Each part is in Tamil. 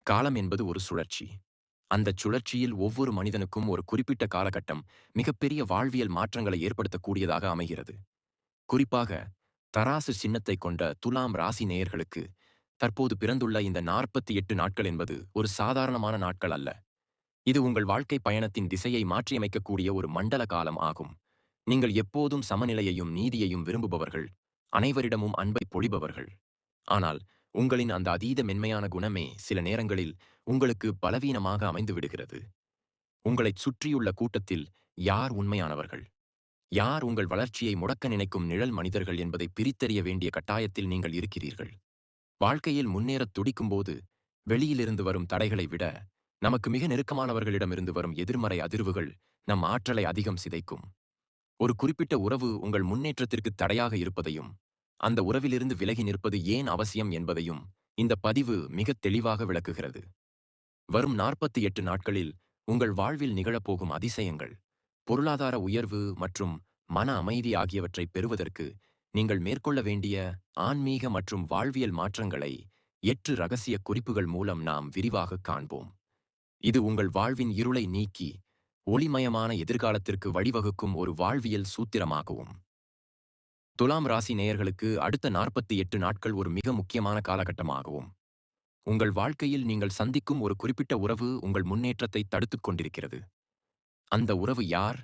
காலம் என்பது ஒரு சுழற்சி. அந்தச் சுழற்சியில் ஒவ்வொரு மனிதனுக்கும் ஒரு குறிப்பிட்ட காலகட்டம் மிகப்பெரிய வாழ்வியல் மாற்றங்களை ஏற்படுத்தக்கூடியதாக அமைகிறது. குறிப்பாக, தராசு சின்னத்தைக் கொண்ட துலாம் ராசி நேயர்களுக்கு தற்போது பிறந்துள்ள இந்த 48 நாட்கள் என்பது ஒரு சாதாரணமான நாட்கள் அல்ல. இது உங்கள் வாழ்க்கை பயணத்தின் திசையை மாற்றியமைக்கக்கூடிய ஒரு மண்டல காலம் ஆகும். நீங்கள் எப்போதும் சமநிலையையும் நீதியையும் விரும்புபவர்கள், அனைவரிடமும் அன்பை பொழிபவர்கள். ஆனால் உங்களின் அந்த அதீத மென்மையான குணமே சில நேரங்களில் உங்களுக்கு பலவீனமாக அமைந்து விடுகிறது. உங்களைச் சுற்றியுள்ள கூட்டத்தில் யார் உண்மையானவர்கள், யார் உங்கள் வளர்ச்சியை முடக்க நினைக்கும் நிழல் மனிதர்கள் என்பதை பிரித்தறிய வேண்டிய கட்டாயத்தில் நீங்கள் இருக்கிறீர்கள். வாழ்க்கையில் முன்னேறத் துடிக்கும்போது வெளியிலிருந்து வரும் தடைகளை விட நமக்கு மிக நெருக்கமானவர்களிடமிருந்து வரும் எதிர்மறை அதிர்வுகள் நம் ஆற்றலை அதிகம் சிதைக்கும். ஒரு குறிப்பிட்ட உறவு உங்கள் முன்னேற்றத்திற்கு தடையாக இருப்பதையும், அந்த உறவிலிருந்து விலகி நிற்பது ஏன் அவசியம் என்பதையும் இந்த பதிவு மிகத் தெளிவாக விளக்குகிறது. வரும் 48 நாட்களில் உங்கள் வாழ்வில் நிகழப்போகும் அதிசயங்கள், பொருளாதார உயர்வு மற்றும் மன அமைதி ஆகியவற்றை பெறுவதற்கு நீங்கள் மேற்கொள்ள வேண்டிய ஆன்மீக மற்றும் வாழ்வியல் மாற்றங்களை 8 ரகசிய குறிப்புகள் மூலம் நாம் விரிவாகக் காண்போம். இது உங்கள் வாழ்வின் இருளை நீக்கி ஒளிமயமான எதிர்காலத்திற்கு வழிவகுக்கும் ஒரு வாழ்வியல் சூத்திரமாகவும். துலாம் ராசி நேயர்களுக்கு அடுத்த 48 நாட்கள் ஒரு மிக முக்கியமான காலகட்டமாகவும். உங்கள் வாழ்க்கையில் நீங்கள் சந்திக்கும் ஒரு குறிப்பிட்ட உறவு உங்கள் முன்னேற்றத்தை தடுத்துக் கொண்டிருக்கிறது. அந்த உறவு யார்?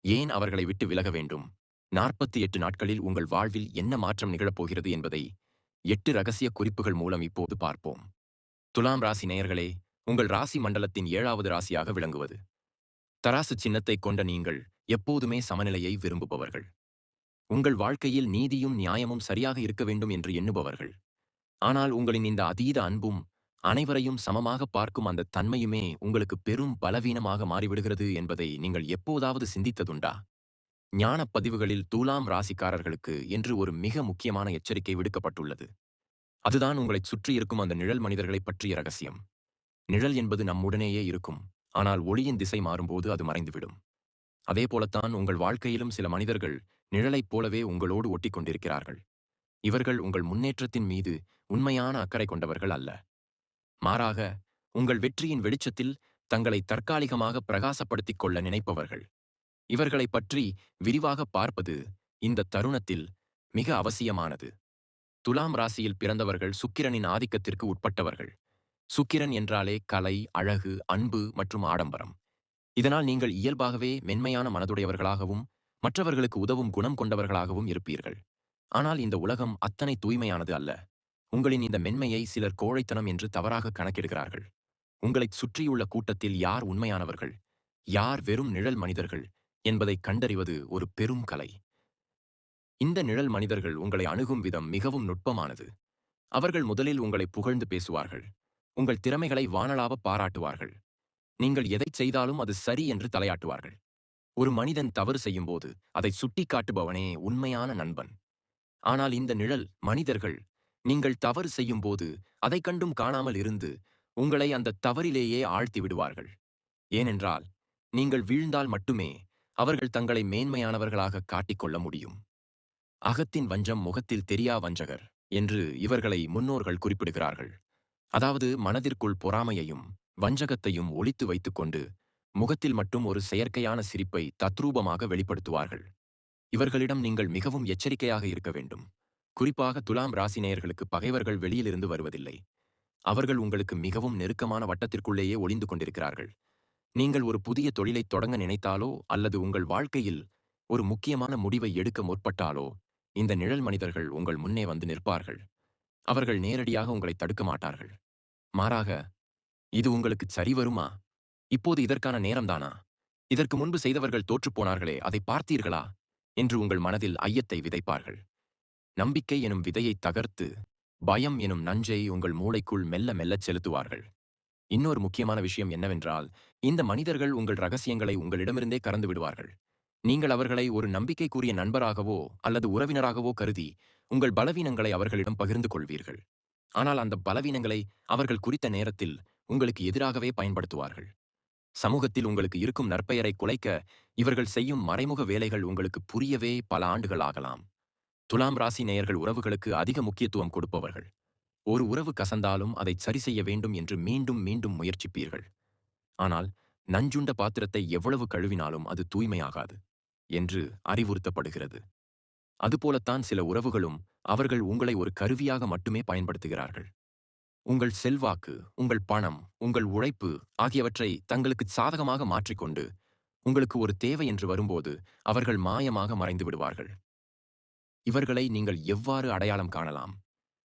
ஏன் அவர்களை விட்டு விலக வேண்டும்? 48 நாட்களில் உங்கள் வாழ்வில் என்ன மாற்றம் நிகழப்போகிறது என்பதை 8 ரகசிய குறிப்புகள் மூலம் இப்போது பார்ப்போம். துலாம் ராசி நேயர்களே, உங்கள் ராசி மண்டலத்தின் 7வது ராசியாக விளங்குவது. தராசு சின்னத்தைக் கொண்ட நீங்கள் எப்போதுமே சமநிலையை விரும்புபவர்கள். உங்கள் வாழ்க்கையில் நீதியும் நியாயமும் சரியாக இருக்க வேண்டும் என்று எண்ணுபவர்கள். ஆனால் உங்களின் இந்த அதீத அன்பும், அனைவரையும் சமமாக பார்க்கும் அந்த தன்மையுமே உங்களுக்கு பெரும் பலவீனமாக மாறிவிடுகிறது என்பதை நீங்கள் எப்போதாவது சிந்தித்ததுண்டா? ஞானப் பதிவுகளில் துலாம் ராசிக்காரர்களுக்கு என்று ஒரு மிக முக்கியமான எச்சரிக்கை விடுக்கப்பட்டுள்ளது. அதுதான் உங்களைச் சுற்றியிருக்கும் அந்த நிழல் மனிதர்களைப் பற்றிய ரகசியம். நிழல் என்பது நம்முடனேயே இருக்கும். ஆனால் ஒளியின் திசை மாறும்போது அது மறைந்துவிடும். அதேபோலத்தான் உங்கள் வாழ்க்கையிலும் சில மனிதர்கள் நிழலைப் போலவே உங்களோடு ஒட்டிக் கொண்டிருக்கிறார்கள். இவர்கள் உங்கள் முன்னேற்றத்தின் மீது உண்மையான அக்கறை கொண்டவர்கள் அல்ல. மாறாக, உங்கள் வெற்றியின் வெளிச்சத்தில் தங்களை தற்காலிகமாக பிரகாசப்படுத்திக் கொள்ள நினைப்பவர்கள். இவர்களைப் பற்றி விரிவாக பார்ப்பது இந்த தருணத்தில் மிக அவசியமானது. துலாம் ராசியில் பிறந்தவர்கள் சுக்கிரனின் ஆதிக்கத்திற்கு உட்பட்டவர்கள். சுக்கிரன் என்றாலே கலை, அழகு, அன்பு மற்றும் ஆடம்பரம். இதனால் நீங்கள் இயல்பாகவே மென்மையான மனதுடையவர்களாகவும் மற்றவர்களுக்கு உதவும் குணம் கொண்டவர்களாகவும் இருப்பீர்கள். ஆனால் இந்த உலகம் அத்தனை தூய்மையானது அல்ல. உங்களின் இந்த மென்மையை சிலர் கோழைத்தனம் என்று தவறாக கணக்கிடுகிறார்கள். உங்களைச் சுற்றியுள்ள கூட்டத்தில் யார் உண்மையானவர்கள், யார் வெறும் நிழல் மனிதர்கள் என்பதைக் கண்டறிவது ஒரு பெரும் கலை. இந்த நிழல் மனிதர்கள் உங்களை அணுகும் விதம் மிகவும் நுட்பமானது. அவர்கள் முதலில் உங்களை புகழ்ந்து பேசுவார்கள். உங்கள் திறமைகளை வானளாவ பாராட்டுவார்கள். நீங்கள் எதைச் செய்தாலும் அது சரி என்று தலையாட்டுவார்கள். ஒரு மனிதன் தவறு செய்யும்போது அதை சுட்டிக்காட்டுபவனே உண்மையான நண்பன். ஆனால் இந்த நிழல் மனிதர்கள் நீங்கள் தவறு செய்யும்போது அதைக் கண்டும் காணாமல் இருந்து உங்களை அந்த தவறிலேயே ஆழ்த்தி விடுவார்கள். ஏனென்றால் நீங்கள் வீழ்ந்தால் மட்டுமே அவர்கள் தங்களை மேன்மையானவர்களாக காட்டிக்கொள்ள முடியும். அகத்தின் வஞ்சம் முகத்தில் தெரியா வஞ்சகர் என்று இவர்களை முன்னோர்கள் குறிப்பிடுகிறார்கள். அதாவது மனதிற்குள் பொறாமையையும் வஞ்சகத்தையும் ஒளித்து வைத்துக்கொண்டு முகத்தில் மட்டும் ஒரு செயற்கையான சிரிப்பை தத்ரூபமாக வெளிப்படுத்துவார்கள். இவர்களிடம் நீங்கள் மிகவும் எச்சரிக்கையாக இருக்க வேண்டும். குறிப்பாக துலாம் ராசிநேயர்களுக்கு பகைவர்கள் வெளியிலிருந்து வருவதில்லை. அவர்கள் உங்களுக்கு மிகவும் நெருக்கமான வட்டத்திற்குள்ளேயே ஒளிந்து கொண்டிருக்கிறார்கள். நீங்கள் ஒரு புதிய தொழிலைத் தொடங்க நினைத்தாலோ அல்லது உங்கள் வாழ்க்கையில் ஒரு முக்கியமான முடிவை எடுக்க முற்பட்டாலோ இந்த நிழல் மனிதர்கள் உங்கள் முன்னே வந்து நிற்பார்கள். அவர்கள் நேரடியாக உங்களை தடுக்க மாட்டார்கள். மாறாக, இது உங்களுக்கு சரி வருமா? இப்போது இதற்கான நேரம்தானா? இதற்கு முன்பு செய்தவர்கள் தோற்றுப்போனார்களே, அதை பார்த்தீர்களா என்று உங்கள் மனதில் ஐயத்தை விதைப்பார்கள். நம்பிக்கை எனும் விதையை தகர்த்து பயம் எனும் நஞ்சை உங்கள் மூளைக்குள் மெல்ல மெல்லச் செலுத்துவார்கள். இன்னொரு முக்கியமான விஷயம் என்னவென்றால், இந்த மனிதர்கள் உங்கள் ரகசியங்களை உங்களிடமிருந்தே கறந்து விடுவார்கள். நீங்கள் அவர்களை ஒரு நம்பிக்கைக்குரிய நண்பராகவோ அல்லது உறவினராகவோ கருதி உங்கள் பலவீனங்களை அவர்களிடம் பகிர்ந்து கொள்வீர்கள். ஆனால் அந்த பலவீனங்களை அவர்கள் குறித்த நேரத்தில் உங்களுக்கு எதிராகவே பயன்படுத்துவார்கள். சமூகத்தில் உங்களுக்கு இருக்கும் நற்பெயரை குலைக்க இவர்கள் செய்யும் மறைமுக வேலைகள் உங்களுக்கு புரியவே பல ஆண்டுகள் ஆகலாம். துலாம் ராசி நேயர்கள் உறவுகளுக்கு அதிக முக்கியத்துவம் கொடுப்பவர்கள். ஒரு உறவு கசந்தாலும் அதை சரி செய்ய வேண்டும் என்று மீண்டும் மீண்டும் முயற்சிப்பீர்கள். ஆனால் நஞ்சுண்ட பாத்திரத்தை எவ்வளவு கழுவினாலும் அது தூய்மையாகாது என்று அறிவுறுத்தப்படுகிறது. அதுபோலத்தான் சில உறவுகளும் அவர்கள் உங்களை ஒரு கருவியாக மட்டுமே பயன்படுத்துகிறார்கள். உங்கள் செல்வாக்கு, உங்கள் பணம், உங்கள் உழைப்பு ஆகியவற்றை தங்களுக்கு சாதகமாக மாற்றிக்கொண்டு உங்களுக்கு ஒரு தேவை என்று வரும்போது அவர்கள் மாயமாக மறைந்து விடுவார்கள். இவர்களை நீங்கள் எவ்வாறு அடையாளம் காணலாம்?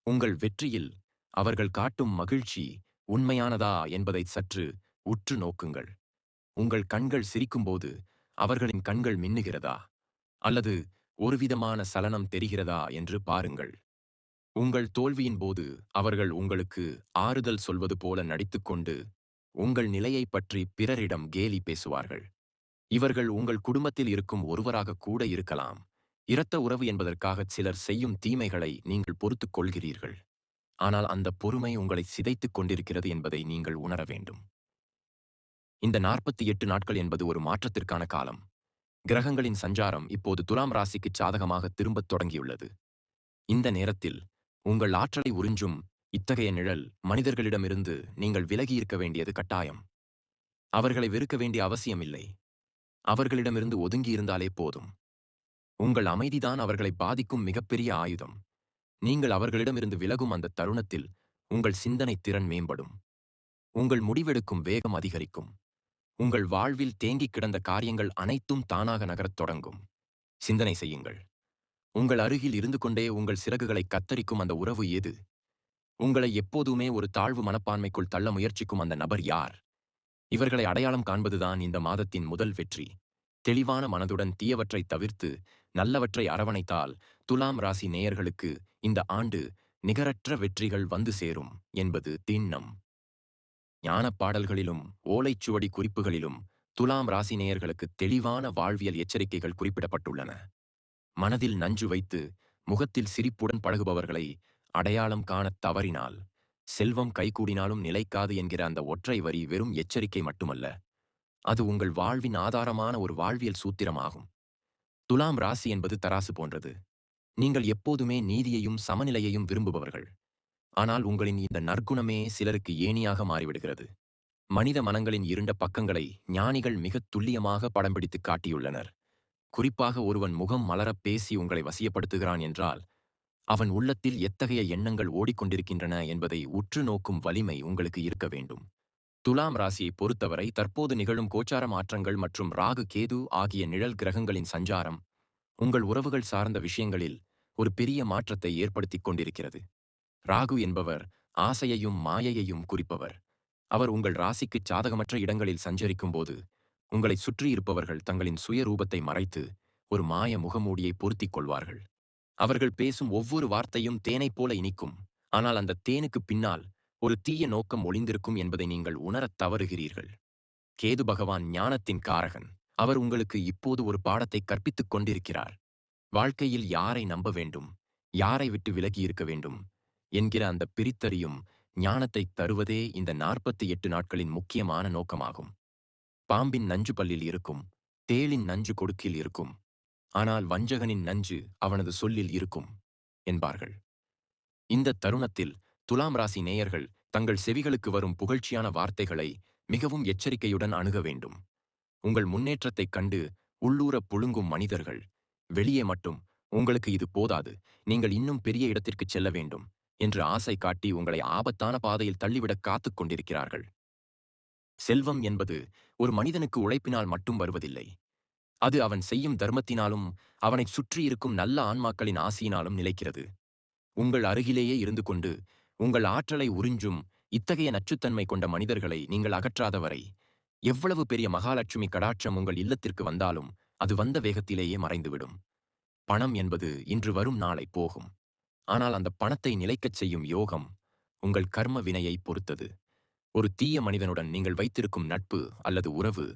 உங்கள் வெற்றியில் அவர்கள் காட்டும் மகிழ்ச்சி உண்மையானதா என்பதை சற்று உற்று நோக்குங்கள். உங்கள் கண்கள் சிரிக்கும்போது அவர்களின் கண்கள் மின்னுகிறதா? அல்லது ஒருவிதமான சலனம் தெரிகிறதா என்று பாருங்கள். உங்கள் தோல்வியின் போது அவர்கள் உங்களுக்கு ஆறுதல் சொல்வது போல நடித்துக்கொண்டு உங்கள் நிலையைப் பற்றி பிறரிடம் கேலி பேசுவார்கள். இவர்கள் உங்கள் குடும்பத்தில் இருக்கும் ஒருவராக கூட இருக்கலாம். இரத்த உறவு என்பதற்காக சிலர் செய்யும் தீமைகளை நீங்கள் பொறுத்துக் கொள்கிறீர்கள். ஆனால் அந்த பொறுமை உங்களை சிதைத்துக் கொண்டிருக்கிறது என்பதை நீங்கள் உணர வேண்டும். இந்த 48 நாட்கள் என்பது ஒரு மாற்றத்திற்கான காலம். கிரகங்களின் சஞ்சாரம் இப்போது துலாம் ராசிக்கு சாதகமாக திரும்பத் தொடங்கியுள்ளது. இந்த நேரத்தில் உங்கள் ஆற்றலை உறிஞ்சும் இத்தகைய நிழல் மனிதர்களிடமிருந்து நீங்கள் விலகியிருக்க வேண்டியது கட்டாயம். அவர்களை வெறுக்க வேண்டிய அவசியமில்லை. அவர்களிடமிருந்து ஒதுங்கியிருந்தாலே போதும். உங்கள் அமைதிதான் அவர்களை பாதிக்கும் மிகப்பெரிய ஆயுதம். நீங்கள் அவர்களிடமிருந்து விலகும் அந்த தருணத்தில் உங்கள் சிந்தனை திறன் மேம்படும். உங்கள் முடிவெடுக்கும் வேகம் அதிகரிக்கும். உங்கள் வாழ்வில் தேங்கிக் கிடந்த காரியங்கள் அனைத்தும் தானாக நகரத் தொடங்கும். சிந்தனை செய்யுங்கள். உங்கள் அருகில் இருந்து கொண்டே உங்கள் சிறகுகளை கத்தரிக்கும் அந்த உறவு எது? உங்களை எப்போதுமே ஒரு தாழ்வு மனப்பான்மைக்குள் தள்ள முயற்சிக்கும் அந்த நபர் யார்? இவர்களை அடையாளம் காண்பதுதான் இந்த மாதத்தின் முதல் வெற்றி. தெளிவான மனதுடன் தீயவற்றை தவிர்த்து நல்லவற்றை அரவணைத்தால் துலாம் ராசி நேயர்களுக்கு இந்த ஆண்டு நிகரற்ற வெற்றிகள் வந்து சேரும் என்பது திண்ணம். ஞானப் பாடல்களிலும் ஓலைச்சுவடி குறிப்புகளிலும் துலாம் ராசி நேயர்களுக்கு தெளிவான வாழ்வியல் எச்சரிக்கைகள் குறிப்பிடப்பட்டுள்ளன. மனதில் நஞ்சு வைத்து முகத்தில் சிரிப்புடன் பழகுபவர்களை அடையாளம் காணத் தவறினால் செல்வம் கைகூடினாலும் நிலைக்காது என்கிற அந்த ஒற்றை வரி வெறும் எச்சரிக்கை மட்டுமல்ல, அது உங்கள் வாழ்வின் ஆதாரமான ஒரு வாழ்வியல் சூத்திரமாகும். துலாம் ராசி என்பது தராசு போன்றது. நீங்கள் எப்போதுமே நீதியையும் சமநிலையையும் விரும்புபவர்கள். ஆனால் உங்களின் இந்த நற்குணமே சிலருக்கு ஏணியாக மாறிவிடுகிறது. மனித மனங்களின் இருண்ட பக்கங்களை ஞானிகள் மிகத் துல்லியமாக படம் பிடித்துக் காட்டியுள்ளனர். குறிப்பாக ஒருவன் முகம் மலரப் பேசி உங்களை வசியப்படுத்துகிறான் என்றால் அவன் உள்ளத்தில் எத்தகைய எண்ணங்கள் ஓடிக்கொண்டிருக்கின்றன என்பதை உற்று நோக்கும் வலிமை உங்களுக்கு இருக்க வேண்டும். துலாம் ராசியை பொறுத்தவரை தற்போது நிகழும் கோச்சார மாற்றங்கள் மற்றும் ராகு கேது ஆகிய நிழல் கிரகங்களின் சஞ்சாரம் உங்கள் உறவுகள் சார்ந்த விஷயங்களில் ஒரு பெரிய மாற்றத்தை ஏற்படுத்திக் கொண்டிருக்கிறது. ராகு என்பவர் ஆசையையும் மாயையையும் குறிப்பவர். அவர் உங்கள் ராசிக்குச் சாதகமற்ற இடங்களில் சஞ்சரிக்கும்போது உங்களை சுற்றியிருப்பவர்கள் தங்களின் சுய ரூபத்தை மறைத்து ஒரு மாய முகமூடியை பொருத்திக் கொள்வார்கள். அவர்கள் பேசும் ஒவ்வொரு வார்த்தையும் தேனைப் போல இனிக்கும். ஆனால் அந்த தேனுக்கு பின்னால் ஒரு தீய நோக்கம் ஒளிந்திருக்கும் என்பதை நீங்கள் உணரத் தவறுகிறீர்கள். கேது பகவான் ஞானத்தின் காரகன். அவர் உங்களுக்கு இப்போது ஒரு பாடத்தை கற்பித்துக் கொண்டிருக்கிறார். வாழ்க்கையில் யாரை நம்ப வேண்டும், யாரை விட்டு விலகி இருக்க வேண்டும் என்கிற அந்த பிரித்தறியும் ஞானத்தை தருவதே இந்த 48 நாட்களின் முக்கியமான நோக்கமாகும். பாம்பின் நஞ்சு பல்லில் இருக்கும், தேளின் நஞ்சு கொடுக்கில் இருக்கும். ஆனால் வஞ்சகனின் நஞ்சு அவனது சொல்லில் இருக்கும் என்பார்கள். இந்த தருணத்தில் துலாம் ராசி நேயர்கள் தங்கள் செவிகளுக்கு வரும் புகழ்ச்சியான வார்த்தைகளை மிகவும் எச்சரிக்கையுடன் அணுக வேண்டும். உங்கள் முன்னேற்றத்தைக் கண்டு உள்ளூரப் புழுங்கும் மனிதர்கள் வெளியே மட்டும் உங்களுக்கு இது போதாது, நீங்கள் இன்னும் பெரிய இடத்திற்குச் செல்ல வேண்டும் என்று ஆசை காட்டி உங்களை ஆபத்தான பாதையில் தள்ளிவிட காத்துக் கொண்டிருக்கிறார்கள். செல்வம் என்பது ஒரு மனிதனுக்கு உழைப்பினால் மட்டும் வருவதில்லை. அது அவன் செய்யும் தர்மத்தினாலும் அவனைச் சுற்றியிருக்கும் நல்ல ஆன்மாக்களின் ஆசியினாலும் நிலைக்கிறது. உங்கள் அருகிலேயே இருந்து கொண்டு உங்கள் ஆற்றலை உறிஞ்சும் இத்தகைய நச்சுத்தன்மை கொண்ட மனிதர்களை நீங்கள் அகற்றாதவரை எவ்வளவு பெரிய மகாலட்சுமி கடாட்சம் உங்கள் இல்லத்திற்கு வந்தாலும் அது வந்த வேகத்திலேயே மறைந்துவிடும். பணம் என்பது இன்று வரும் நாளை போகும். ஆனால் அந்த பணத்தை நிலைக்கச் செய்யும் யோகம் உங்கள் கர்ம வினையை பொறுத்தது. ஒரு தீய மனிதனுடன் நீங்கள் வைத்திருக்கும் நட்பு அல்லது உறவு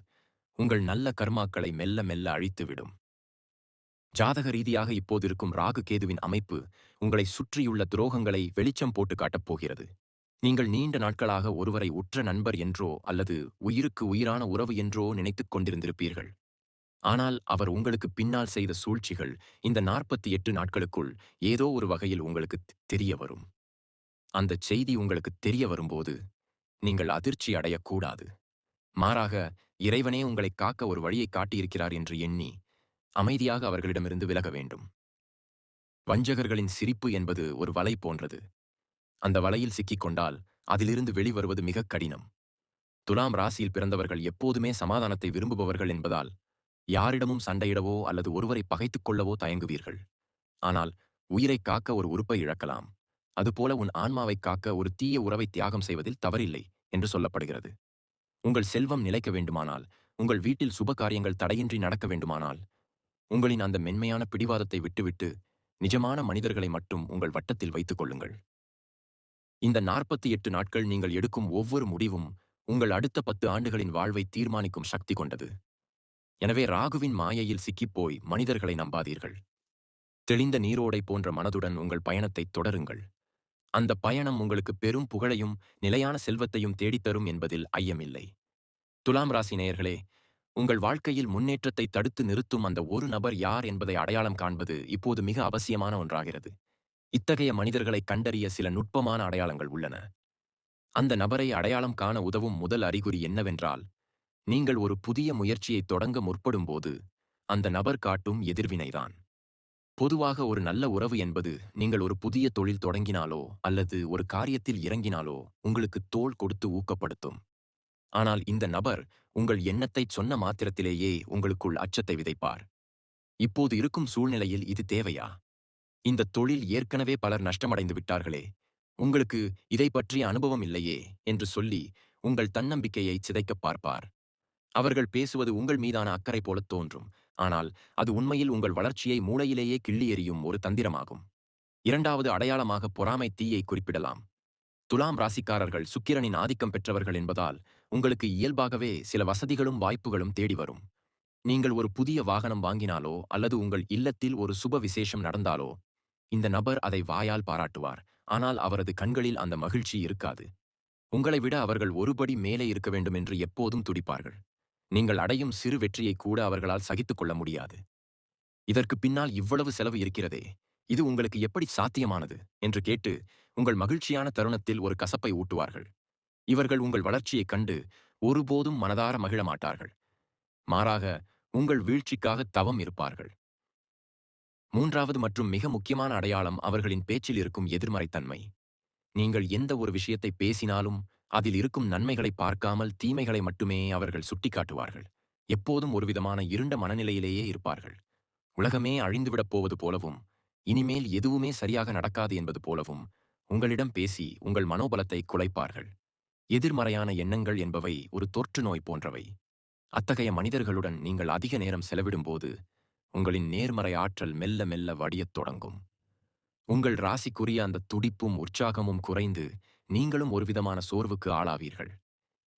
உங்கள் நல்ல கர்மாக்களை மெல்ல மெல்ல அழித்துவிடும். ஜாதக ரீதியாக இப்போது இருக்கும் ராகு கேதுவின் அமைப்பு உங்களை சுற்றியுள்ள துரோகங்களை வெளிச்சம் போட்டு காட்டப் போகிறது. நீங்கள் நீண்ட நாட்களாக ஒருவரை உற்ற நண்பர் என்றோ அல்லது உயிருக்கு உயிரான உறவு என்றோ நினைத்துக் கொண்டிருந்திருப்பீர்கள். ஆனால் அவர் உங்களுக்கு பின்னால் செய்த சூழ்ச்சிகள் இந்த 48 நாட்களுக்குள் ஏதோ ஒரு வகையில் உங்களுக்கு தெரிய வரும். அந்தச் செய்தி உங்களுக்குத் தெரிய வரும்போது நீங்கள் அதிர்ச்சி அடையக்கூடாது. மாறாக, இறைவனே உங்களைக் காக்க ஒரு வழியைக் காட்டியிருக்கிறார் என்று எண்ணி அமைதியாக அவர்களிடமிருந்து விலக வேண்டும். வஞ்சகர்களின் சிரிப்பு என்பது ஒரு வலை போன்றது. அந்த வலையில் சிக்கிக் கொண்டால் அதிலிருந்து வெளிவருவது மிகக் கடினம். துலாம் ராசியில் பிறந்தவர்கள் எப்போதுமே சமாதானத்தை விரும்புபவர்கள் என்பதால் யாரிடமும் சண்டையிடவோ அல்லது ஒருவரை பகைத்துக் கொள்ளவோ தயங்குவீர்கள். ஆனால் உயிரைக் காக்க ஒரு உறுப்பை இழக்கலாம். அதுபோல உன் ஆன்மாவைக் காக்க ஒரு தீய உறவை தியாகம் செய்வதில் தவறில்லை என்று சொல்லப்படுகிறது. உங்கள் செல்வம் நிலைக்க வேண்டுமானால், உங்கள் வீட்டில் சுப காரியங்கள் தடையின்றி நடக்க வேண்டுமானால், உங்களின் அந்த மென்மையான பிடிவாதத்தை விட்டுவிட்டு நிஜமான மனிதர்களை மட்டும் உங்கள் வட்டத்தில் வைத்துக் கொள்ளுங்கள். இந்த 48 நாட்கள் நீங்கள் எடுக்கும் ஒவ்வொரு முடிவும் உங்கள் அடுத்த 10 ஆண்டுகளின் வாழ்வை தீர்மானிக்கும் சக்தி கொண்டது. எனவே ராகுவின் மாயையில் சிக்கிப்போய் மனிதர்களை நம்பாதீர்கள். தெளிந்த நீரோடை போன்ற மனதுடன் உங்கள் பயணத்தைத் தொடருங்கள். அந்த பயணம் உங்களுக்கு பெரும் புகழையும் நிலையான செல்வத்தையும் தேடித்தரும் என்பதில் ஐயமில்லை. துலாம் ராசி நேயர்களே, உங்கள் வாழ்க்கையில் முன்னேற்றத்தை தடுத்து நிறுத்தும் அந்த ஒரு நபர் யார் என்பதை அடையாளம் காண்பது இப்போது மிக அவசியமான ஒன்றாகிறது. இத்தகைய மனிதர்களை கண்டறிய சில நுட்பமான அடையாளங்கள் உள்ளன. அந்த நபரை அடையாளம் காண உதவும் முதல் அறிகுறி என்னவென்றால், நீங்கள் ஒரு புதிய முயற்சியை தொடங்க முற்படும்போது அந்த நபர் காட்டும் எதிர்வினைதான். பொதுவாக ஒரு நல்ல உறவு என்பது நீங்கள் ஒரு புதிய தொழில் தொடங்கினாலோ அல்லது ஒரு காரியத்தில் இறங்கினாலோ உங்களுக்கு தோள் கொடுத்து ஊக்கப்படுத்தும். ஆனால் இந்த நபர் உங்கள் எண்ணத்தைச் சொன்ன மாத்திரத்திலேயே உங்களுக்குள் அச்சத்தை விதைப்பார். இப்போது இருக்கும் சூழ்நிலையில் இது தேவையா? இந்த தொழில் ஏற்கனவே பலர் நஷ்டமடைந்து விட்டார்களே, உங்களுக்கு இதை பற்றிய அனுபவம் இல்லையே என்று சொல்லி உங்கள் தன்னம்பிக்கையை சிதைக்கப் பார்ப்பார். அவர்கள் பேசுவது உங்கள் மீதான அக்கறை போலத் தோன்றும். ஆனால் அது உண்மையில் உங்கள் வளர்ச்சியை மூளையிலேயே கிள்ளி எறியும் ஒரு தந்திரமாகும். இரண்டாவது அடையாளமாக பொறாமை தீயை குறிப்பிடலாம். துலாம் ராசிக்காரர்கள் சுக்கிரனின் ஆதிக்கம் பெற்றவர்கள் என்பதால் உங்களுக்கு இயல்பாகவே சில வசதிகளும் வாய்ப்புகளும் தேடி வரும். நீங்கள் ஒரு புதிய வாகனம் வாங்கினாலோ அல்லது உங்கள் இல்லத்தில் ஒரு சுப விசேஷம் நடந்தாலோ இந்த நபர் அதை வாயால் பாராட்டுவார். ஆனால் அவரது கண்களில் அந்த மகிழ்ச்சி இருக்காது. உங்களை விட அவர்கள் ஒருபடி மேலே இருக்க வேண்டும் என்று எப்போதும் துடிப்பார்கள். நீங்கள் அடையும் சிறு வெற்றியை கூட அவர்களால் சகித்துக் கொள்ள முடியாது. இதற்கு பின்னால் இவ்வளவு செலவு இருக்கிறதே, இது உங்களுக்கு எப்படி சாத்தியமானது என்று கேட்டு உங்கள் மகிழ்ச்சியான தருணத்தில் ஒரு கசப்பை ஊட்டுவார்கள். இவர்கள் உங்கள் வளர்ச்சியைக் கண்டு ஒருபோதும் மனதார மகிழ மாட்டார்கள். மாறாக உங்கள் வீழ்ச்சிக்காக தவம் இருப்பார்கள். மூன்றாவது மற்றும் மிக முக்கியமான அடையாளம் அவர்களின் பேச்சில் இருக்கும் எதிர்மறைத்தன்மை. நீங்கள் எந்த ஒரு விஷயத்தை பேசினாலும் அதில் இருக்கும் நன்மைகளை பார்க்காமல் தீமைகளை மட்டுமே அவர்கள் சுட்டிக்காட்டுவார்கள். எப்போதும் ஒருவிதமான இருண்ட மனநிலையிலேயே இருப்பார்கள். உலகமே அழிந்துவிடப் போவது போலவும் இனிமேல் எதுவுமே சரியாக நடக்காது என்பது போலவும் உங்களிடம் பேசி உங்கள் மனோபலத்தை குலைப்பார்கள். எதிர்மறையான எண்ணங்கள் என்பவை ஒரு தொற்று நோய் போன்றவை. அத்தகைய மனிதர்களுடன் நீங்கள் அதிக நேரம் செலவிடும்போது உங்களின் நேர்மறை ஆற்றல் மெல்ல மெல்ல வடியத் தொடங்கும். உங்கள் ராசிக்குரிய அந்த துடிப்பும் உற்சாகமும் குறைந்து நீங்களும் ஒருவிதமான சோர்வுக்கு ஆளாவீர்கள்.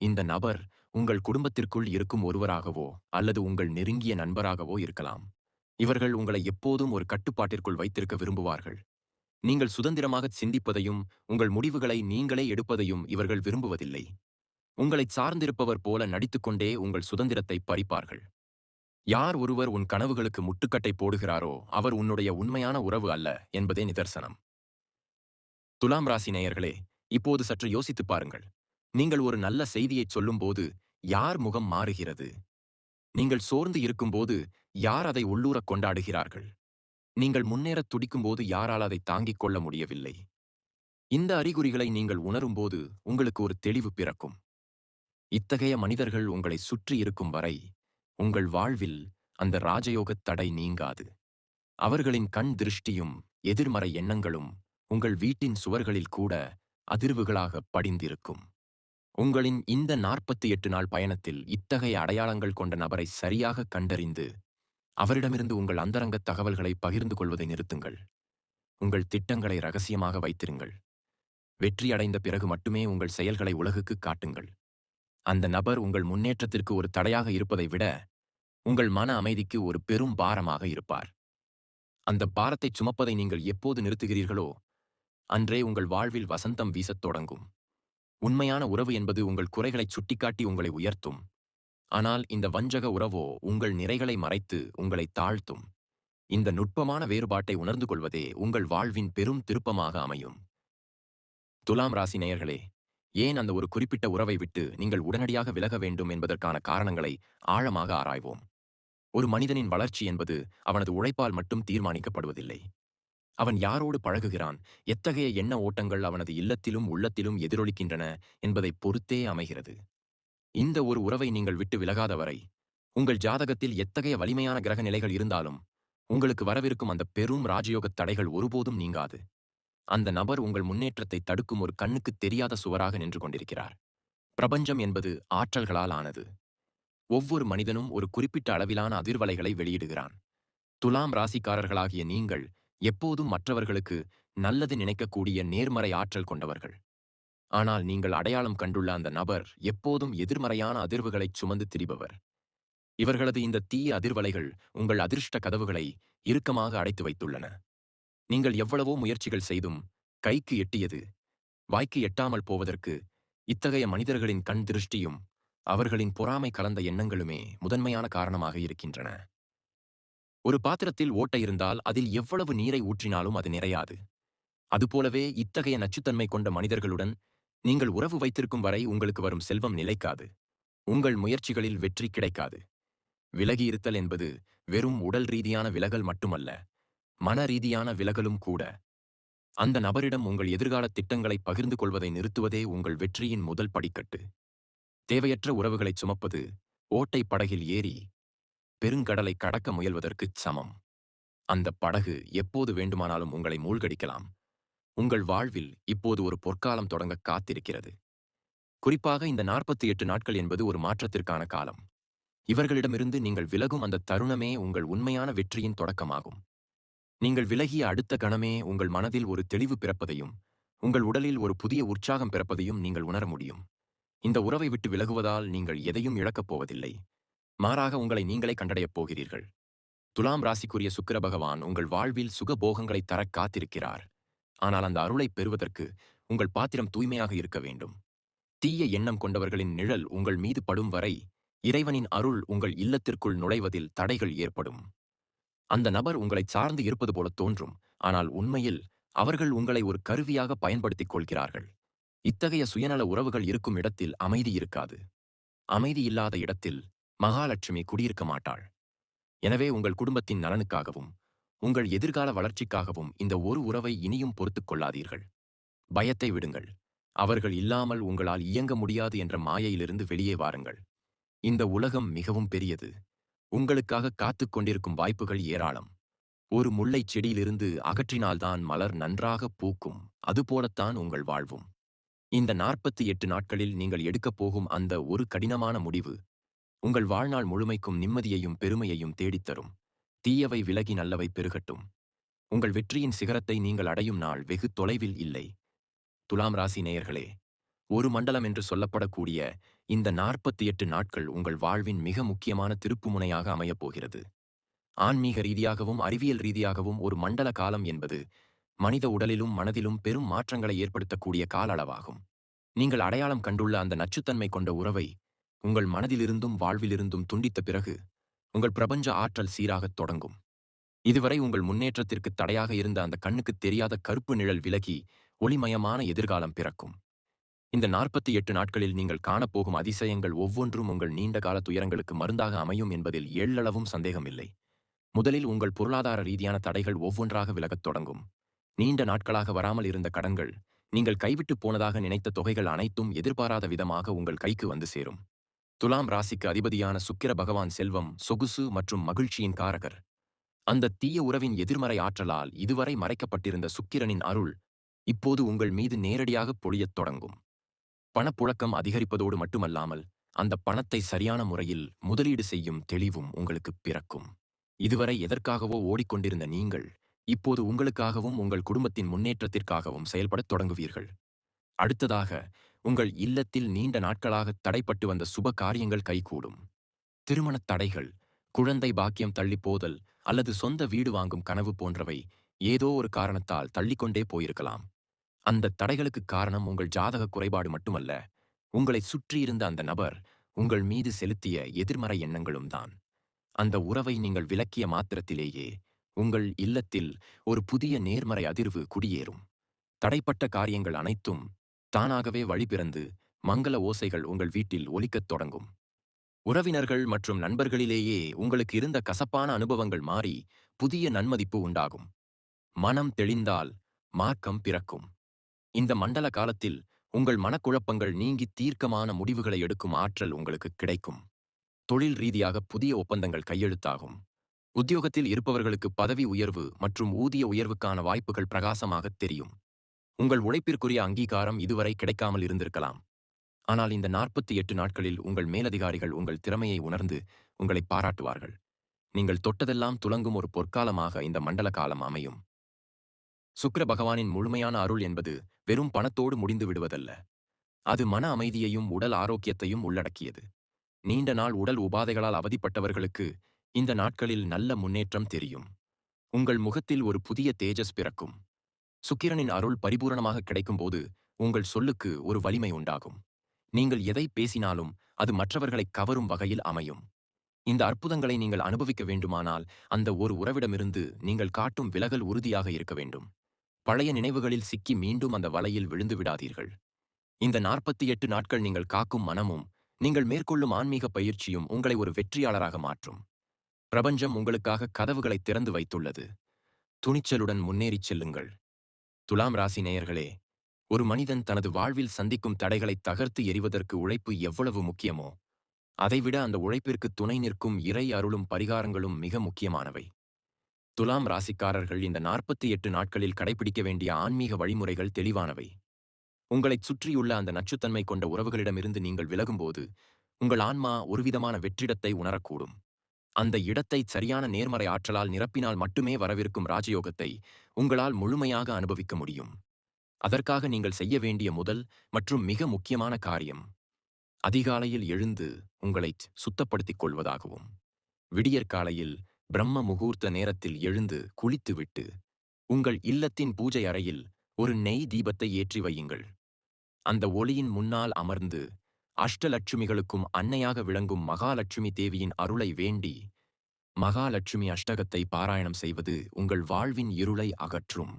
இந்த நபர் உங்கள் குடும்பத்திற்குள் இருக்கும் ஒருவராகவோ அல்லது உங்கள் நெருங்கிய நண்பராகவோ இருக்கலாம். இவர்கள் உங்களை எப்போதும் ஒரு கட்டுப்பாட்டிற்குள் வைத்திருக்க விரும்புவார்கள். நீங்கள் சுதந்திரமாகச் சிந்திப்பதையும் உங்கள் முடிவுகளை நீங்களே எடுப்பதையும் இவர்கள் விரும்புவதில்லை. உங்களைச் சார்ந்திருப்பவர் போல நடித்துக்கொண்டே உங்கள் சுதந்திரத்தை பறிப்பார்கள். யார் ஒருவர் உன் கனவுகளுக்கு முட்டுக்கட்டை போடுகிறாரோ அவர் உன்னுடைய உண்மையான உறவு அல்ல என்பதே நிதர்சனம். துலாம் ராசி நேயர்களே, இப்போது சற்று யோசித்துப் பாருங்கள். நீங்கள் ஒரு நல்ல செய்தியைச் சொல்லும்போது யார் முகம் மாறுகிறது? நீங்கள் சோர்ந்து இருக்கும்போது யார் அதை உள்ளூரக் கொண்டாடுகிறார்கள்? நீங்கள் முன்னேறத் துடிக்கும்போது யாரால் அதை தாங்கிக் கொள்ள முடியவில்லை? இந்த அறிகுறிகளை நீங்கள் உணரும்போது உங்களுக்கு ஒரு தெளிவு பிறக்கும். இத்தகைய மனிதர்கள் உங்களை சுற்றி இருக்கும் வரை உங்கள் வாழ்வில் அந்த ராஜயோகத் தடை நீங்காது. அவர்களின் கண் திருஷ்டியும் எதிர்மறை எண்ணங்களும் உங்கள் வீட்டின் சுவர்களில் கூட அதிர்வுகளாக படிந்திருக்கும். உங்களின் இந்த 48 நாள் பயணத்தில் இத்தகைய அடையாளங்கள் கொண்ட நபரை சரியாக கண்டறிந்து அவரிடமிருந்து உங்கள் அந்தரங்கத் தகவல்களை பகிர்ந்து கொள்வதை நிறுத்துங்கள். உங்கள் திட்டங்களை ரகசியமாக வைத்திருங்கள். வெற்றியடைந்த பிறகு மட்டுமே உங்கள் செயல்களை உலகுக்கு காட்டுங்கள். அந்த நபர் உங்கள் முன்னேற்றத்திற்கு ஒரு தடையாக இருப்பதை விட உங்கள் மன அமைதிக்கு ஒரு பெரும் பாரமாக இருப்பார். அந்த பாரத்தைச் சுமப்பதை நீங்கள் எப்போது நிறுத்துகிறீர்களோ அன்றே உங்கள் வாழ்வில் வசந்தம் வீசத் தொடங்கும். உண்மையான உறவு என்பது உங்கள் குறைகளைச் சுட்டிக்காட்டி உங்களை உயர்த்தும். ஆனால் இந்த வஞ்சக உறவோ உங்கள் நிறைகளை மறைத்து உங்களை தாழ்த்தும். இந்த நுட்பமான வேறுபாட்டை உணர்ந்து கொள்வதே உங்கள் வாழ்வின் பெரும் திருப்பமாக அமையும். துலாம் ராசி நேயர்களே, ஏன் அந்த ஒரு குறிப்பிட்ட உறவை விட்டு நீங்கள் உடனடியாக விலக வேண்டும் என்பதற்கான காரணங்களை ஆழமாக ஆராய்வோம். ஒரு மனிதனின் வளர்ச்சி என்பது அவனது உழைப்பால் மட்டும் தீர்மானிக்கப்படுவதில்லை. அவன் யாரோடு பழகுகிறான், எத்தகைய எண்ண ஓட்டங்கள் அவனது இல்லத்திலும் உள்ளத்திலும் எதிரொலிக்கின்றன என்பதைப் பொறுத்தே அமைகிறது. இந்த ஒரு உறவை நீங்கள் விட்டு விலகாத வரை, உங்கள் ஜாதகத்தில் எத்தகைய வலிமையான கிரக நிலைகள் இருந்தாலும், உங்களுக்கு வரவிருக்கும் அந்த பெரும் ராஜயோகத் தடைகள் ஒருபோதும் நீங்காது. அந்த நபர் உங்கள் முன்னேற்றத்தை தடுக்கும் ஒரு கண்ணுக்குத் தெரியாத சுவராக நின்று கொண்டிருக்கிறார். பிரபஞ்சம் என்பது ஆற்றல்களால் ஆனது. ஒவ்வொரு மனிதனும் ஒரு குறிப்பிட்ட அளவிலான அதிர்வலைகளை வெளியிடுகிறான். துலாம் ராசிக்காரர்களாகிய நீங்கள் எப்போதும் மற்றவர்களுக்கு நல்லது நினைக்கக்கூடிய நேர்மறை ஆற்றல் கொண்டவர்கள். ஆனால் நீங்கள் அடையாளம் கண்டுள்ள அந்த நபர் எப்போதும் எதிர்மறையான அதிர்வுகளைச் சுமந்து திரிபவர். இவர்களது இந்த தீய அதிர்வலைகள் உங்கள் அதிர்ஷ்ட கதவுகளை இறுக்கமாக அடைத்து வைத்துள்ளன. நீங்கள் எவ்வளவோ முயற்சிகள் செய்தும் கைக்கு எட்டியது வாய்க்கு எட்டாமல் போவதற்கு இத்தகைய மனிதர்களின் கண் திருஷ்டியும் அவர்களின் பொறாமை கலந்த எண்ணங்களுமே முதன்மையான காரணமாக இருக்கின்றன. ஒரு பாத்திரத்தில் ஓட்டை இருந்தால் அதில் எவ்வளவு நீரை ஊற்றினாலும் அது நிறையாது. அதுபோலவே இத்தகைய நச்சுத்தன்மை கொண்ட மனிதர்களுடன் நீங்கள் உறவு வைத்திருக்கும் வரை உங்களுக்கு வரும் செல்வம் நிலைக்காது. உங்கள் முயற்சிகளில் வெற்றி கிடைக்காது. விலகியிருத்தல் என்பது வெறும் உடல் ரீதியான விலகல் மட்டுமல்ல, மன ரீதியான விலகலும் கூட. அந்த நபரிடம் உங்கள் எதிர்கால திட்டங்களை பகிர்ந்து கொள்வதை நிறுத்துவதே உங்கள் வெற்றியின் முதல் படிக்கட்டு. தேவையற்ற உறவுகளைச் சுமப்பது ஓட்டை படகில் ஏறி பெருங்கடலை கடக்க முயல்வதற்குச் சமம். அந்த படகு எப்போது வேண்டுமானாலும் உங்களை மூழ்கடிக்கலாம். உங்கள் வாழ்வில் இப்போது ஒரு பொற்காலம் தொடங்க காத்திருக்கிறது. குறிப்பாக இந்த 48 நாட்கள் என்பது ஒரு மாற்றத்திற்கான காலம். இவர்களிடமிருந்து நீங்கள் விலகும் அந்த தருணமே உங்கள் உண்மையான வெற்றியின் தொடக்கமாகும். நீங்கள் விலகிய அடுத்த கணமே உங்கள் மனதில் ஒரு தெளிவு பிறப்பதையும் உங்கள் உடலில் ஒரு புதிய உற்சாகம் பிறப்பதையும் நீங்கள் உணர முடியும். இந்த உறவை விட்டு விலகுவதால் நீங்கள் எதையும் இழக்கப் போவதில்லை. மாறாக உங்களை நீங்களே கண்டடையப் போகிறீர்கள். துலாம் ராசிக்குரிய சுக்கிர பகவான் உங்கள் வாழ்வில் சுகபோகங்களை தரக் காத்திருக்கிறார். ஆனால் அந்த அருளைப் பெறுவதற்கு உங்கள் பாத்திரம் தூய்மையாக இருக்க வேண்டும். தீய எண்ணம் கொண்டவர்களின் நிழல் உங்கள் மீது படும் வரை இறைவனின் அருள் உங்கள் இல்லத்திற்குள் நுழைவதில் தடைகள் ஏற்படும். அந்த நபர் உங்களைச் சார்ந்து இருப்பது போல தோன்றும், ஆனால் உண்மையில் அவர்கள் உங்களை ஒரு கருவியாக பயன்படுத்திக் கொள்கிறார்கள். இத்தகைய சுயநல உறவுகள் இருக்கும் இடத்தில் அமைதி இருக்காது. அமைதி இல்லாத இடத்தில் மகாலட்சுமி குடியிருக்க மாட்டாள். எனவே உங்கள் குடும்பத்தின் நலனுக்காகவும் உங்கள் எதிர்கால வளர்ச்சிக்காகவும் இந்த ஒரு உறவை இனியும் பொறுத்துக் கொள்ளாதீர்கள். பயத்தை விடுங்கள். அவர்கள் இல்லாமல் உங்களால் இயங்க முடியாது என்ற மாயையிலிருந்து வெளியே வாருங்கள். இந்த உலகம் மிகவும் பெரியது. உங்களுக்காக காத்துக் கொண்டிருக்கும் வாய்ப்புகள் ஏராளம். ஒரு முல்லைச் செடியிலிருந்து அகற்றினால்தான் மலர் நன்றாக பூக்கும். அதுபோலத்தான் உங்கள் வாழ்வும். இந்த 48 நாட்களில் நீங்கள் எடுக்கப் போகும் அந்த ஒரு கடினமான முடிவு உங்கள் வாழ்நாள் முழுமைக்கும் நிம்மதியையும் பெருமையையும் தேடித்தரும். தீயவை விலகி நல்லவை பெருகட்டும். உங்கள் வெற்றியின் சிகரத்தை நீங்கள் அடையும் நாள் வெகு தொலைவில் இல்லை. துலாம் ராசி நேயர்களே, ஒரு மண்டலம் என்று சொல்லப்படக்கூடிய இந்த 48 நாட்கள் உங்கள் வாழ்வின் மிக முக்கியமான திருப்புமுனையாக அமையப் போகிறது. ஆன்மீக ரீதியாகவும் அறிவியல் ரீதியாகவும் ஒரு மண்டல காலம் என்பது மனித உடலிலும் மனதிலும் பெரும் மாற்றங்களை ஏற்படுத்தக்கூடிய கால அளவாகும். நீங்கள் அடையாளம் கண்டுள்ள அந்த நச்சுத்தன்மை கொண்ட உறவை உங்கள் மனதிலிருந்தும் வாழ்விலிருந்தும் துண்டித்த பிறகு உங்கள் பிரபஞ்ச ஆற்றல் சீராகத் தொடங்கும். இதுவரை உங்கள் முன்னேற்றத்திற்கு தடையாக இருந்த அந்த கண்ணுக்குத் தெரியாத கருப்பு நிழல் விலகி ஒளிமயமான எதிர்காலம் பிறக்கும். இந்த 48 நாட்களில் நீங்கள் காணப்போகும் அதிசயங்கள் ஒவ்வொன்றும் உங்கள் நீண்டகால துயரங்களுக்கு மருந்தாக அமையும் என்பதில் எள்ளளவும் சந்தேகமில்லை. முதலில் உங்கள் பொருளாதார ரீதியான தடைகள் ஒவ்வொன்றாக விலகத் தொடங்கும். நீண்ட நாட்களாக வராமல் இருந்த கடன்கள், நீங்கள் கைவிட்டு போனதாக நினைத்த தொகைகள் அனைத்தும் எதிர்பாராத விதமாக உங்கள் கைக்கு வந்து சேரும். துலாம் ராசிக்கு அதிபதியான சுக்கிர பகவான் செல்வம், சொகுசு மற்றும் மகிழ்ச்சியின் காரகர். அந்த தீய உறவின் எதிர்மறை ஆற்றலால் இதுவரை மறைக்கப்பட்டிருந்த சுக்கிரனின் அருள் இப்போது உங்கள் மீது நேரடியாக பொழியத் தொடங்கும். பணப்புழக்கம் அதிகரிப்பதோடு மட்டுமல்லாமல் அந்த பணத்தை சரியான முறையில் முதலீடு செய்யும் தெளிவும் உங்களுக்கு பிறக்கும். இதுவரை எதற்காகவோ ஓடிக்கொண்டிருந்த நீங்கள் இப்போது உங்களுக்காகவும் உங்கள் குடும்பத்தின் முன்னேற்றத்திற்காகவும் செயல்படத் தொடங்குவீர்கள். அடுத்ததாக உங்கள் இல்லத்தில் நீண்ட நாட்களாக தடைப்பட்டு வந்த சுப காரியங்கள் கைகூடும். திருமணத் தடைகள், குழந்தை பாக்கியம் தள்ளிப்போதல் அல்லது சொந்த வீடு வாங்கும் கனவு போன்றவை ஏதோ ஒரு காரணத்தால் தள்ளிக்கொண்டே போயிருக்கலாம். அந்த தடைகளுக்கு காரணம் உங்கள் ஜாதக குறைபாடு மட்டுமல்ல, உங்களை சுற்றியிருந்த அந்த நபர் உங்கள் மீது செலுத்திய எதிர்மறை எண்ணங்களும் தான். அந்த உறவை நீங்கள் விலக்கிய மாத்திரத்திலேயே உங்கள் இல்லத்தில் ஒரு புதிய நேர்மறை அதிர்வு குடியேறும். தடைப்பட்ட காரியங்கள் அனைத்தும் தானாகவே வழிபிறந்து மங்கள ஓசைகள் உங்கள் வீட்டில் ஒலிக்கத் தொடங்கும். உறவினர்கள் மற்றும் நண்பர்களிலேயே உங்களுக்கு இருந்த கசப்பான அனுபவங்கள் மாறி புதிய நன்மதிப்பு உண்டாகும். மனம் தெளிந்தால் மார்க்கம் பிறக்கும். இந்த மண்டல காலத்தில் உங்கள் மனக்குழப்பங்கள் நீங்கி தீர்க்கமான முடிவுகளை எடுக்கும் ஆற்றல் உங்களுக்கு கிடைக்கும். தொழில் ரீதியாக புதிய ஒப்பந்தங்கள் கையெழுத்தாகும். உத்தியோகத்தில் இருப்பவர்களுக்கு பதவி உயர்வு மற்றும் ஊதிய உயர்வுக்கான வாய்ப்புகள் பிரகாசமாகத் தெரியும். உங்கள் உழைப்பிற்குரிய அங்கீகாரம் இதுவரை கிடைக்காமல் இருந்திருக்கலாம். ஆனால் இந்த 48 நாட்களில் உங்கள் மேலதிகாரிகள் உங்கள் திறமையை உணர்ந்து உங்களை பாராட்டுவார்கள். நீங்கள் தொட்டதெல்லாம் துலங்கும் ஒரு பொற்காலமாக இந்த மண்டல காலம் அமையும். சுக்கிர பகவானின் முழுமையான அருள் என்பது வெறும் பணத்தோடு முடிந்து விடுவதல்ல. அது மன அமைதியையும் உடல் ஆரோக்கியத்தையும் உள்ளடக்கியது. நீண்ட நாள் உடல் உபாதைகளால் அவதிப்பட்டவர்களுக்கு இந்த நாட்களில் நல்ல முன்னேற்றம் தெரியும். உங்கள் முகத்தில் ஒரு புதிய தேஜஸ் பிறக்கும். சுக்கிரனின் அருள் பரிபூரணமாக கிடைக்கும்போது உங்கள் சொல்லுக்கு ஒரு வலிமை உண்டாகும். நீங்கள் எதை பேசினாலும் அது மற்றவர்களை கவரும் வகையில் அமையும். இந்த அற்புதங்களை நீங்கள் அனுபவிக்க வேண்டுமானால் அந்த ஒரு உறவிடமிருந்து நீங்கள் காட்டும் விலகல் உறுதியாக இருக்க வேண்டும். பழைய நினைவுகளில் சிக்கி மீண்டும் அந்த வலையில் விழுந்து விடாதீர்கள். இந்த 48 நாட்கள் நீங்கள் காக்கும் மனமும் நீங்கள் மேற்கொள்ளும் ஆன்மீக பயிற்சியும் உங்களை ஒரு வெற்றியாளராக மாற்றும். பிரபஞ்சம் உங்களுக்காக கதவுகளை திறந்து வைத்துள்ளது. துணிச்சலுடன் முன்னேறிச் செல்லுங்கள். துலாம் ராசி நேயர்களே, ஒரு மனிதன் தனது வாழ்வில் சந்திக்கும் தடைகளை தகர்த்து எறிவதற்கு உழைப்பு எவ்வளவு முக்கியமோ, அதைவிட அந்த உழைப்பிற்கு துணை நிற்கும் இறை அருளும் பரிகாரங்களும் மிக முக்கியமானவை. துலாம் ராசிக்காரர்கள் இந்த 48 நாட்களில் கடைபிடிக்க வேண்டிய ஆன்மீக வழிமுறைகள் தெளிவானவை. உங்களைச் சுற்றியுள்ள அந்த நச்சுத்தன்மை கொண்ட உறவுகளிடமிருந்து நீங்கள் விலகும்போது உங்கள் ஆன்மா ஒருவிதமான வெற்றிடத்தை உணரக்கூடும். அந்த இடத்தை சரியான நேர்மறை ஆற்றலால் நிரப்பினால் மட்டுமே வரவிருக்கும் ராஜயோகத்தை உங்களால் முழுமையாக அனுபவிக்க முடியும். அதற்காக நீங்கள் செய்ய வேண்டிய முதல் மற்றும் மிக முக்கியமான காரியம் அதிகாலையில் எழுந்து உங்களைச் சுத்தப்படுத்திக் கொள்வதாகவும், விடியற்காலையில் பிரம்ம முகூர்த்த நேரத்தில் எழுந்து குளித்துவிட்டு உங்கள் இல்லத்தின் பூஜை அறையில் ஒரு நெய் தீபத்தை ஏற்றி வையுங்கள். அந்த ஒளியின் முன்னால் அமர்ந்து அஷ்டலட்சுமிகளுக்கும் அன்னையாக விளங்கும் மகாலட்சுமி தேவியின் அருளை வேண்டி மகாலட்சுமி அஷ்டகத்தை பாராயணம் செய்வது உங்கள் வாழ்வின் இருளை அகற்றும்.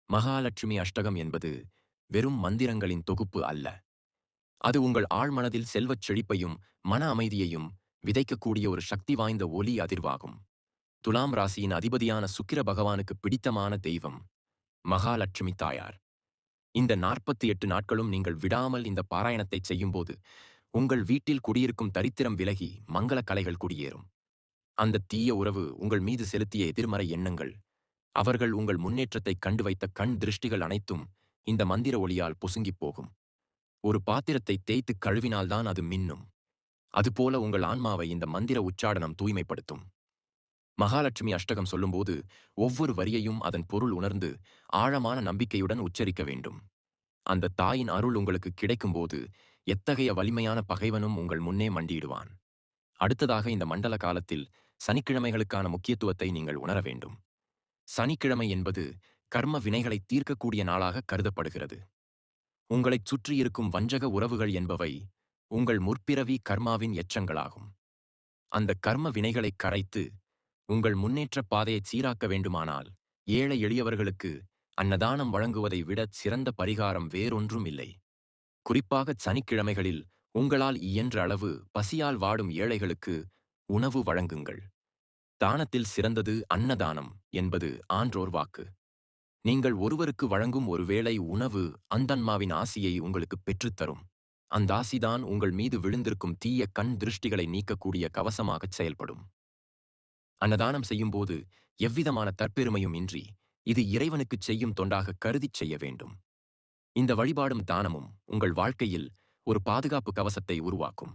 மகாலட்சுமி அஷ்டகம் என்பது வெறும் மந்திரங்களின் தொகுப்பு அல்ல. அது உங்கள் ஆழ்மனதில் செல்வச் செழிப்பையும் மன அமைதியையும் விதைக்கக்கூடிய ஒரு சக்தி வாய்ந்த ஒலி அதிர்வாகும். துலாம் ராசியின் அதிபதியான சுக்கிர பகவானுக்கு பிடித்தமான தெய்வம் மகாலட்சுமி தாயார். இந்த 48 நாட்களும் நீங்கள் விடாமல் இந்த பாராயணத்தை செய்யும்போது உங்கள் வீட்டில் குடியிருக்கும் தரித்திரம் விலகி மங்கள கலைகள் குடியேறும். அந்த தீய உறவு உங்கள் மீது செலுத்திய எதிர்மறை எண்ணங்கள், அவர்கள் உங்கள் முன்னேற்றத்தை கண்டு வைத்த கண் திருஷ்டிகள் அனைத்தும் இந்த மந்திர ஒளியால் பொசுங்கிப் போகும். ஒரு பாத்திரத்தை தேய்த்து கழுவினால்தான் அது மின்னும். அதுபோல உங்கள் ஆன்மாவை இந்த மந்திர உச்சாடனம் தூய்மைப்படுத்தும். மகாலட்சுமி அஷ்டகம் சொல்லும்போது ஒவ்வொரு வரியையும் அதன் பொருள் உணர்ந்து ஆழமான நம்பிக்கையுடன் உச்சரிக்க வேண்டும். அந்த தாயின் அருள் உங்களுக்கு கிடைக்கும்போது எத்தகைய வலிமையான பகைவனும் உங்கள் முன்னே மண்டியிடுவான். அடுத்ததாக இந்த மண்டல காலத்தில் சனிக்கிழமைகளுக்கான முக்கியத்துவத்தை நீங்கள் உணர வேண்டும். சனிக்கிழமை என்பது கர்ம வினைகளை தீர்க்கக்கூடிய நாளாக கருதப்படுகிறது. உங்களைச் சுற்றியிருக்கும் வஞ்சக உறவுகள் என்பவை உங்கள் முற்பிறவி கர்மாவின் எச்சங்களாகும். அந்த கர்ம வினைகளைக் கரைத்து உங்கள் முன்னேற்றப் பாதையைச் சீராக்க வேண்டுமானால் ஏழை எளியவர்களுக்கு அன்னதானம் வழங்குவதை விடச் சிறந்த பரிகாரம் வேறொன்றும் இல்லை. குறிப்பாகச் சனிக்கிழமைகளில் உங்களால் இயன்ற அளவு பசியால் வாடும் ஏழைகளுக்கு உணவு வழங்குங்கள். தானத்தில் சிறந்தது அன்னதானம் என்பது ஆன்றோர் வாக்கு. நீங்கள் ஒருவருக்கு வழங்கும் ஒருவேளை உணவு அந்தன்மாவின் ஆசியை உங்களுக்கு பெற்றுத்தரும். அந்த ஆசிதான் உங்கள் மீது விழுந்திருக்கும் தீய கண் திருஷ்டிகளை நீக்கக்கூடிய கவசமாகச் செயல்படும். அன்னதானம் செய்யும்போது எவ்விதமான தற்பெருமையும் இன்றி இது இறைவனுக்குச் செய்யும் தொண்டாக கருதிச் செய்ய வேண்டும். இந்த வழிபாடும் தானமும் உங்கள் வாழ்க்கையில் ஒரு பாதுகாப்பு கவசத்தை உருவாக்கும்.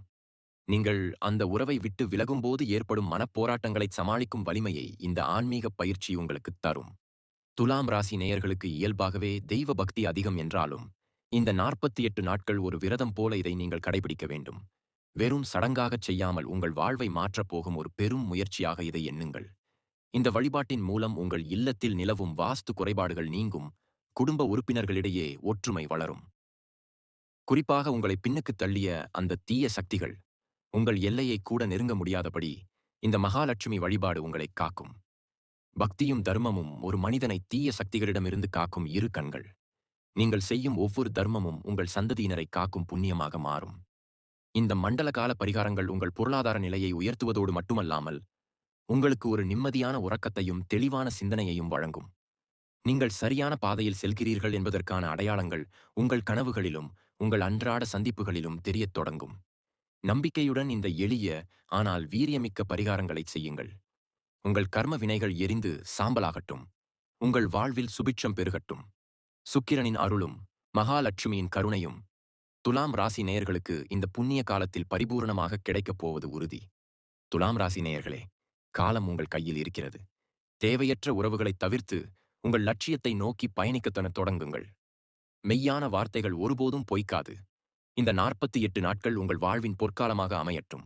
நீங்கள் அந்த உறவை விட்டு விலகும்போது ஏற்படும் மனப்போராட்டங்களை சமாளிக்கும் வலிமையை இந்த ஆன்மீக பயிற்சி உங்களுக்குத் தரும். துலாம் ராசி நேயர்களுக்கு இயல்பாகவே தெய்வ பக்தி அதிகம் என்றாலும் இந்த 48 நாட்கள் ஒரு விரதம் போல இதை நீங்கள் கடைபிடிக்க வேண்டும். வெறும் சடங்காகச் செய்யாமல் உங்கள் வாழ்வை மாற்றப் போகும் ஒரு பெரும் முயற்சியாக இதை எண்ணுங்கள். இந்த வழிபாட்டின் மூலம் உங்கள் இல்லத்தில் நிலவும் வாஸ்து குறைபாடுகள் நீங்கும். குடும்ப உறுப்பினர்களிடையே ஒற்றுமை வளரும். குறிப்பாக உங்களை பின்னுக்குத் தள்ளிய அந்த தீய சக்திகள் உங்கள் எல்லையை கூட நெருங்க முடியாதபடி இந்த மகாலட்சுமி வழிபாடு உங்களைக் காக்கும். பக்தியும் தர்மமும் ஒரு மனிதனை தீய சக்திகளிடமிருந்து காக்கும் இரு கண்கள். நீங்கள் செய்யும் ஒவ்வொரு தர்மமும் உங்கள் சந்ததியினரை காக்கும் புண்ணியமாக மாறும். இந்த மண்டல கால பரிகாரங்கள் உங்கள் பொருளாதார நிலையை உயர்த்துவதோடு மட்டுமல்லாமல், உங்களுக்கு ஒரு நிம்மதியான உறக்கத்தையும் தெளிவான சிந்தனையையும் வழங்கும். நீங்கள் சரியான பாதையில் செல்கிறீர்கள் என்பதற்கான அடையாளங்கள் உங்கள் கனவுகளிலும், உங்கள் அன்றாட சந்திப்புகளிலும் தெரியத் தொடங்கும். நம்பிக்கையுடன் இந்த எளிய, ஆனால் வீரியமிக்க பரிகாரங்களைச் செய்யுங்கள். உங்கள் கர்ம வினைகள் எரிந்து சாம்பலாகட்டும். உங்கள் வாழ்வில் சுபிட்சம் பெருகட்டும். சுக்கிரனின் அருளும், மகாலட்சுமியின் கருணையும், துலாம் ராசி நேயர்களுக்கு இந்த புண்ணிய காலத்தில் பரிபூரணமாக கிடைக்கப் போவது உறுதி. துலாம் ராசி நேயர்களே, காலம் உங்கள் கையில் இருக்கிறது. தேவையற்ற உறவுகளைத் தவிர்த்து உங்கள் லட்சியத்தை நோக்கி பயணிக்கத் தொடங்குங்கள். மெய்யான வார்த்தைகள் ஒருபோதும் பொய்க்காது. இந்த 48 நாட்கள் உங்கள் வாழ்வின் பொற்காலமாக அமையட்டும்.